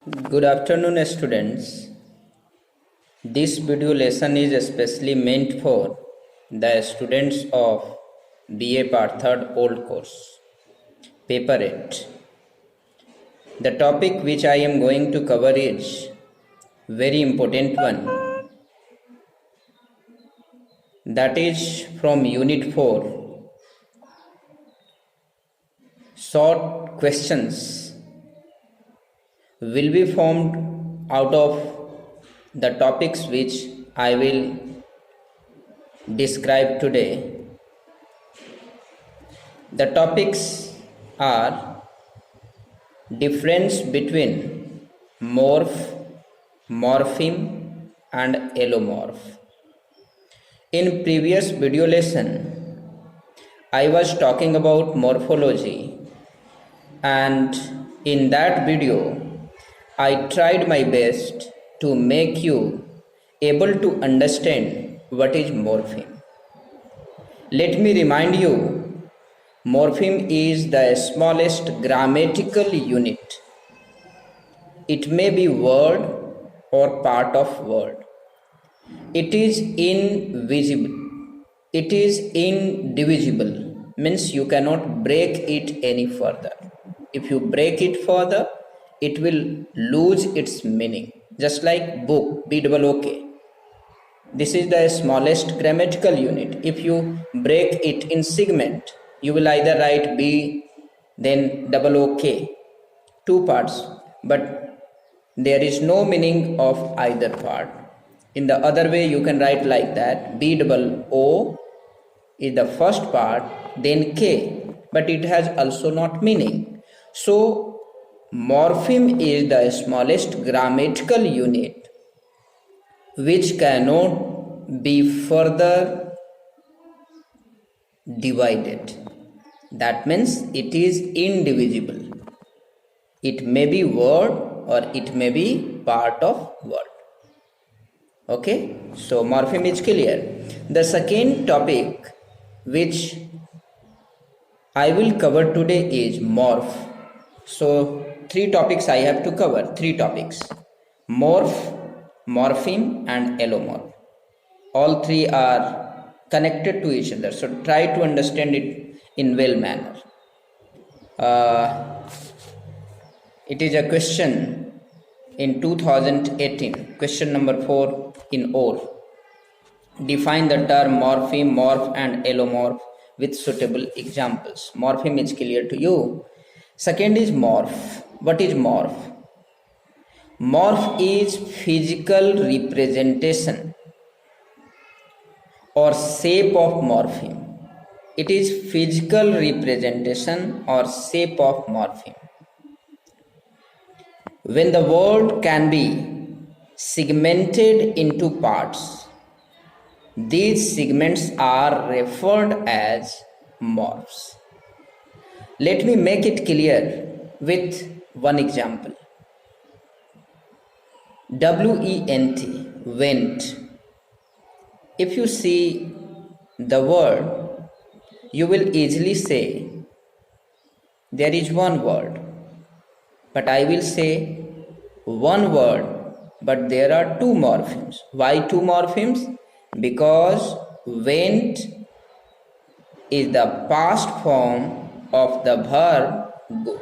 Good afternoon, students. This video lesson is especially meant for the students of BA Part 3rd Old Course, Paper 8. The topic which I am going to cover is very important one. That is from Unit 4. Short questions will be formed out of the topics which I will describe today. The topics are difference between morph, morpheme and allomorph. In previous video lesson, I was talking about morphology, and in that video, I tried my best to make you able to understand what is morpheme. Let me remind you, morpheme is the smallest grammatical unit. It may be word or part of word. It is invisible. It is indivisible, means you cannot break it any further. If you break it further, it will lose its meaning. Just like book, B-double-O-K. This is the smallest grammatical unit. If you break it in segment, you will either write B, then double OK, two parts, but there is no meaning of either part. In the other way, you can write like that, B double O is the first part, then K, but it has also not meaning. So, morpheme is the smallest grammatical unit which cannot be further divided. That means it is indivisible. It may be word or it may be part of word. Okay, so morpheme is clear. The second topic which I will cover today is morph. So three topics I have to cover, three topics: morph, morpheme and allomorph. All three are connected to each other, so try to understand it in well manner. It is a question in 2018, question number 4 in OR. Define the term morpheme, morph and allomorph with suitable examples. Morpheme is clear to you. Second is morph. What is morph? Morph is physical representation or shape of morpheme. It is physical representation or shape of morpheme. When the word can be segmented into parts, these segments are referred as morphs. Let me make it clear with one example. W-E-N-T, went. If you see the word, you will easily say there is one word. But I will say one word, but there are two morphemes. Why two morphemes? Because went is the past form of the verb go.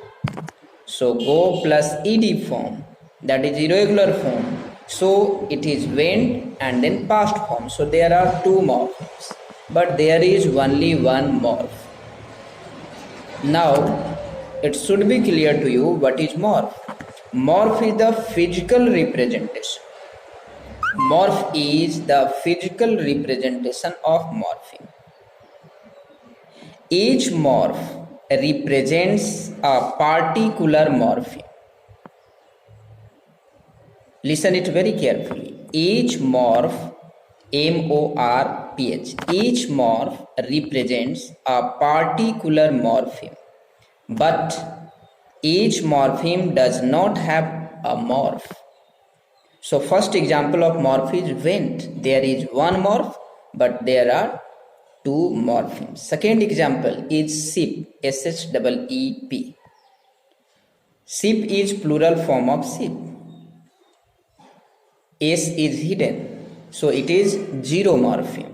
So go plus ed form, that is irregular form. So it is went and then past form. So there are two morphemes, but there is only one morph. Now it should be clear to you what is morph. Morph is the physical representation. Morph is the physical representation of morpheme. Each morph represents a particular morpheme. Listen it very carefully. Each morph, M-O-R-P-H, each morph represents a particular morpheme. But each morpheme does not have a morph. So first example of morph is went. There is one morph, but there are two morphemes. Second example is sheep, S-H-E-E-P. Sheep is plural form of sheep. S is hidden, so it is zero morpheme.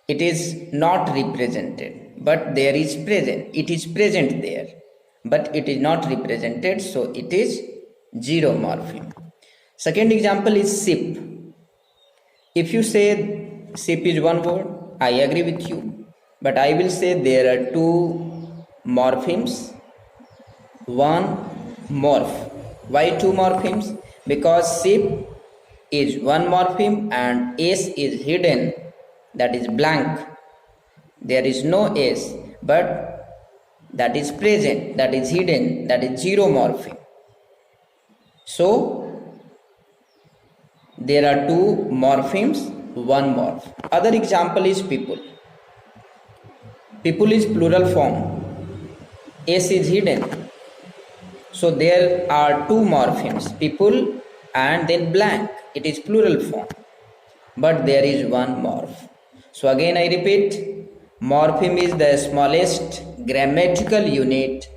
It is not represented, but there is present. It is present there, but it is not represented, so it is zero morpheme. Second example is ship. If you say ship is one word, I agree with you, but I will say there are two morphemes, one morph. Why two morphemes? Because ship is one morpheme and S is hidden, that is blank. There is no S, but that is present, that is hidden, that is zero morpheme. So there are two morphemes, one morph. Other example is people. People is plural form. S is hidden. So there are two morphemes, people and then blank. It is plural form, but there is one morph. So again I repeat, morpheme is the smallest grammatical unit.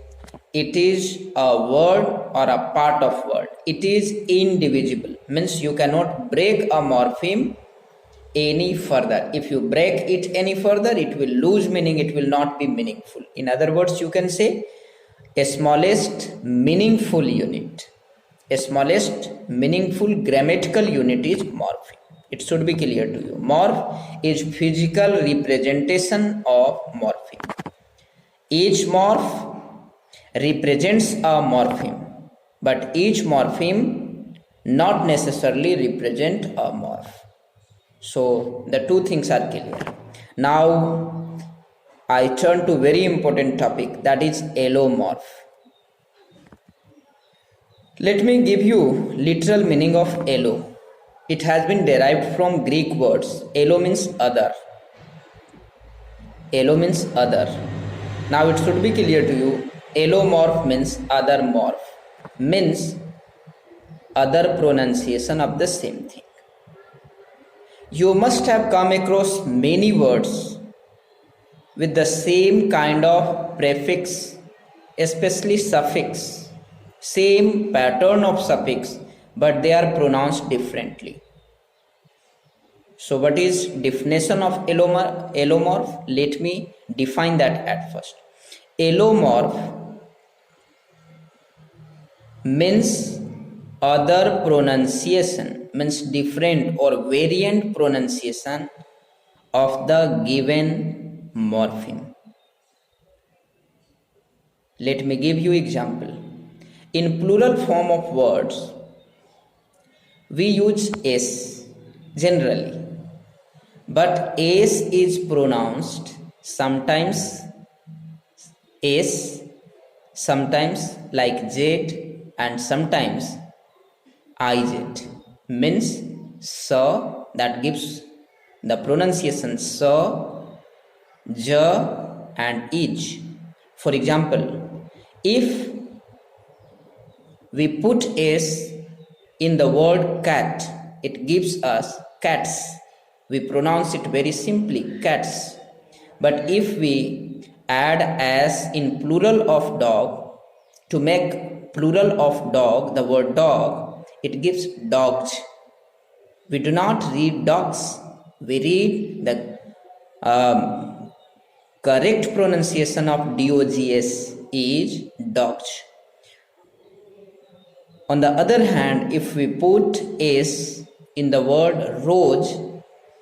It is a word or a part of word. It is indivisible, means you cannot break a morpheme any further. If you break it any further, it will lose meaning, it will not be meaningful. In other words, you can say a smallest meaningful unit, a smallest meaningful grammatical unit is morpheme. It should be clear to you. Morph is physical representation of morpheme. Each morph represents a morpheme, but each morpheme not necessarily represent a morph. So the two things are clear. Now I turn to very important topic, that is allomorph. Let me give you literal meaning of allo. It has been derived from Greek words. Allo means other. Allo means other. Now it should be clear to you. Allomorph means other morph, means other pronunciation of the same thing. You must have come across many words with the same kind of prefix, especially suffix, same pattern of suffix, but they are pronounced differently. So what is definition of allomorph? Let me define that at first. Allomorph means other pronunciation, means different or variant pronunciation of the given morpheme. Let me give you example. In plural form of words, we use S generally, but S is pronounced sometimes S, sometimes like Z, and sometimes IZ, means so, that gives the pronunciation so, ja, and each. For example, if we put S in the word cat, it gives us cats. We pronounce it very simply, cats. But if we add as in plural of dog, to make plural of dog the word dog, it gives dogs. We do not read dogs, we read the correct pronunciation of dogs is dogs. On the other hand, if we put s in the word rose,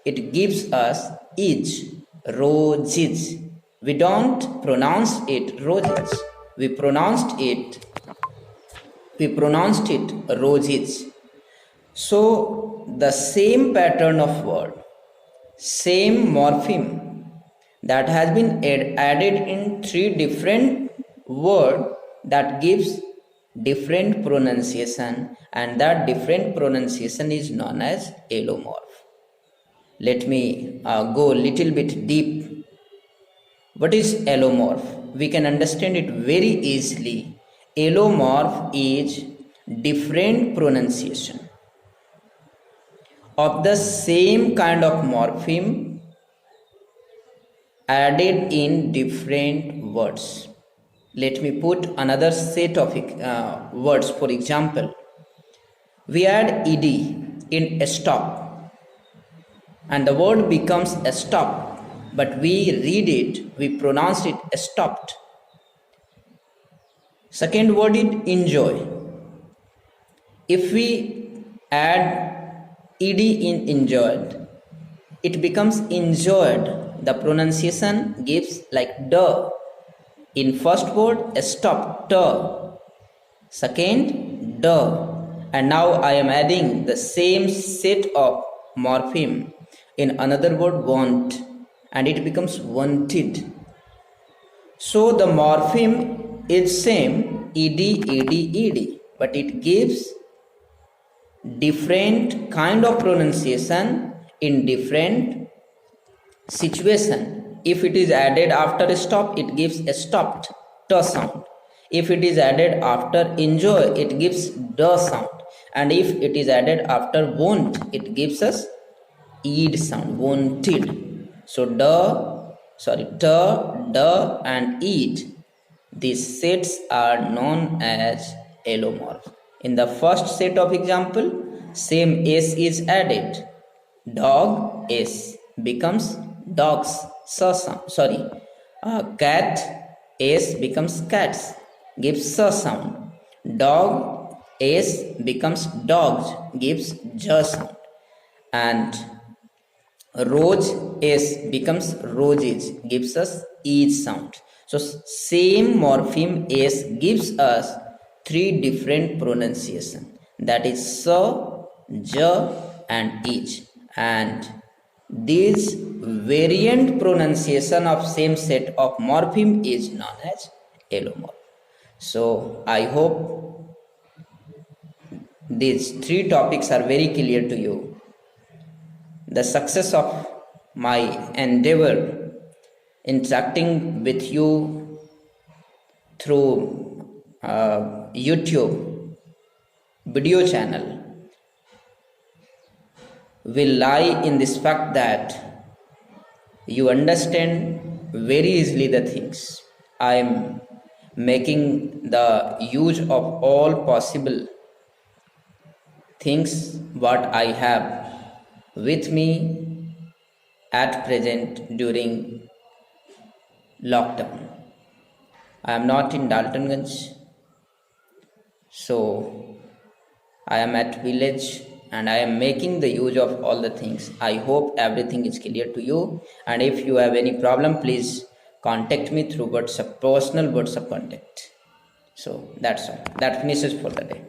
it gives us is, roses. We don't pronounce it roses, we pronounced it roses. So the same pattern of word, same morpheme that has been added in three different words, that gives different pronunciation, and that different pronunciation is known as allomorph. Let me go a little bit deep. What is allomorph? We can understand it very easily. Allomorph is different pronunciation of the same kind of morpheme added in different words. Let me put another set of words. For example, We add ed in stop and the word becomes a stop, but we read it, we pronounce it stopped. Second word is enjoy. If we add ed in enjoyed, it becomes enjoyed. The pronunciation gives like duh. In first word, stop, duh. Second, duh. And now I am adding the same set of morpheme in another word, want, and it becomes wanted. So the morpheme is same, ed, ed, but it gives different kind of pronunciation in different situation. If it is added after a stop, it gives a stopped t sound. If it is added after enjoy, it gives d sound. And if it is added after want, it gives us ed sound, wanted. So t, d and ed, these sets are known as allomorph. In the first set of example, same s is added. Dog+s becomes dogs. Cat s becomes cats, gives s sound. Dog s becomes dogs, gives j sound. And rose s becomes roses, gives us each sound. So same morpheme s gives us three different pronunciation, that is so, j and each. And this variant pronunciation of same set of morpheme is known as allomorph. So I hope these three topics are very clear to you. The success of my endeavor interacting with you through YouTube video channel will lie in this fact that you understand very easily the things. I am making the use of all possible things what I have with me at present during lockdown. I am not in Daltonganj, so I am at village and I am making the use of all the things. I hope everything is clear to you, and if you have any problem, please contact me through WhatsApp, personal WhatsApp contact. So that's all. That finishes for the day.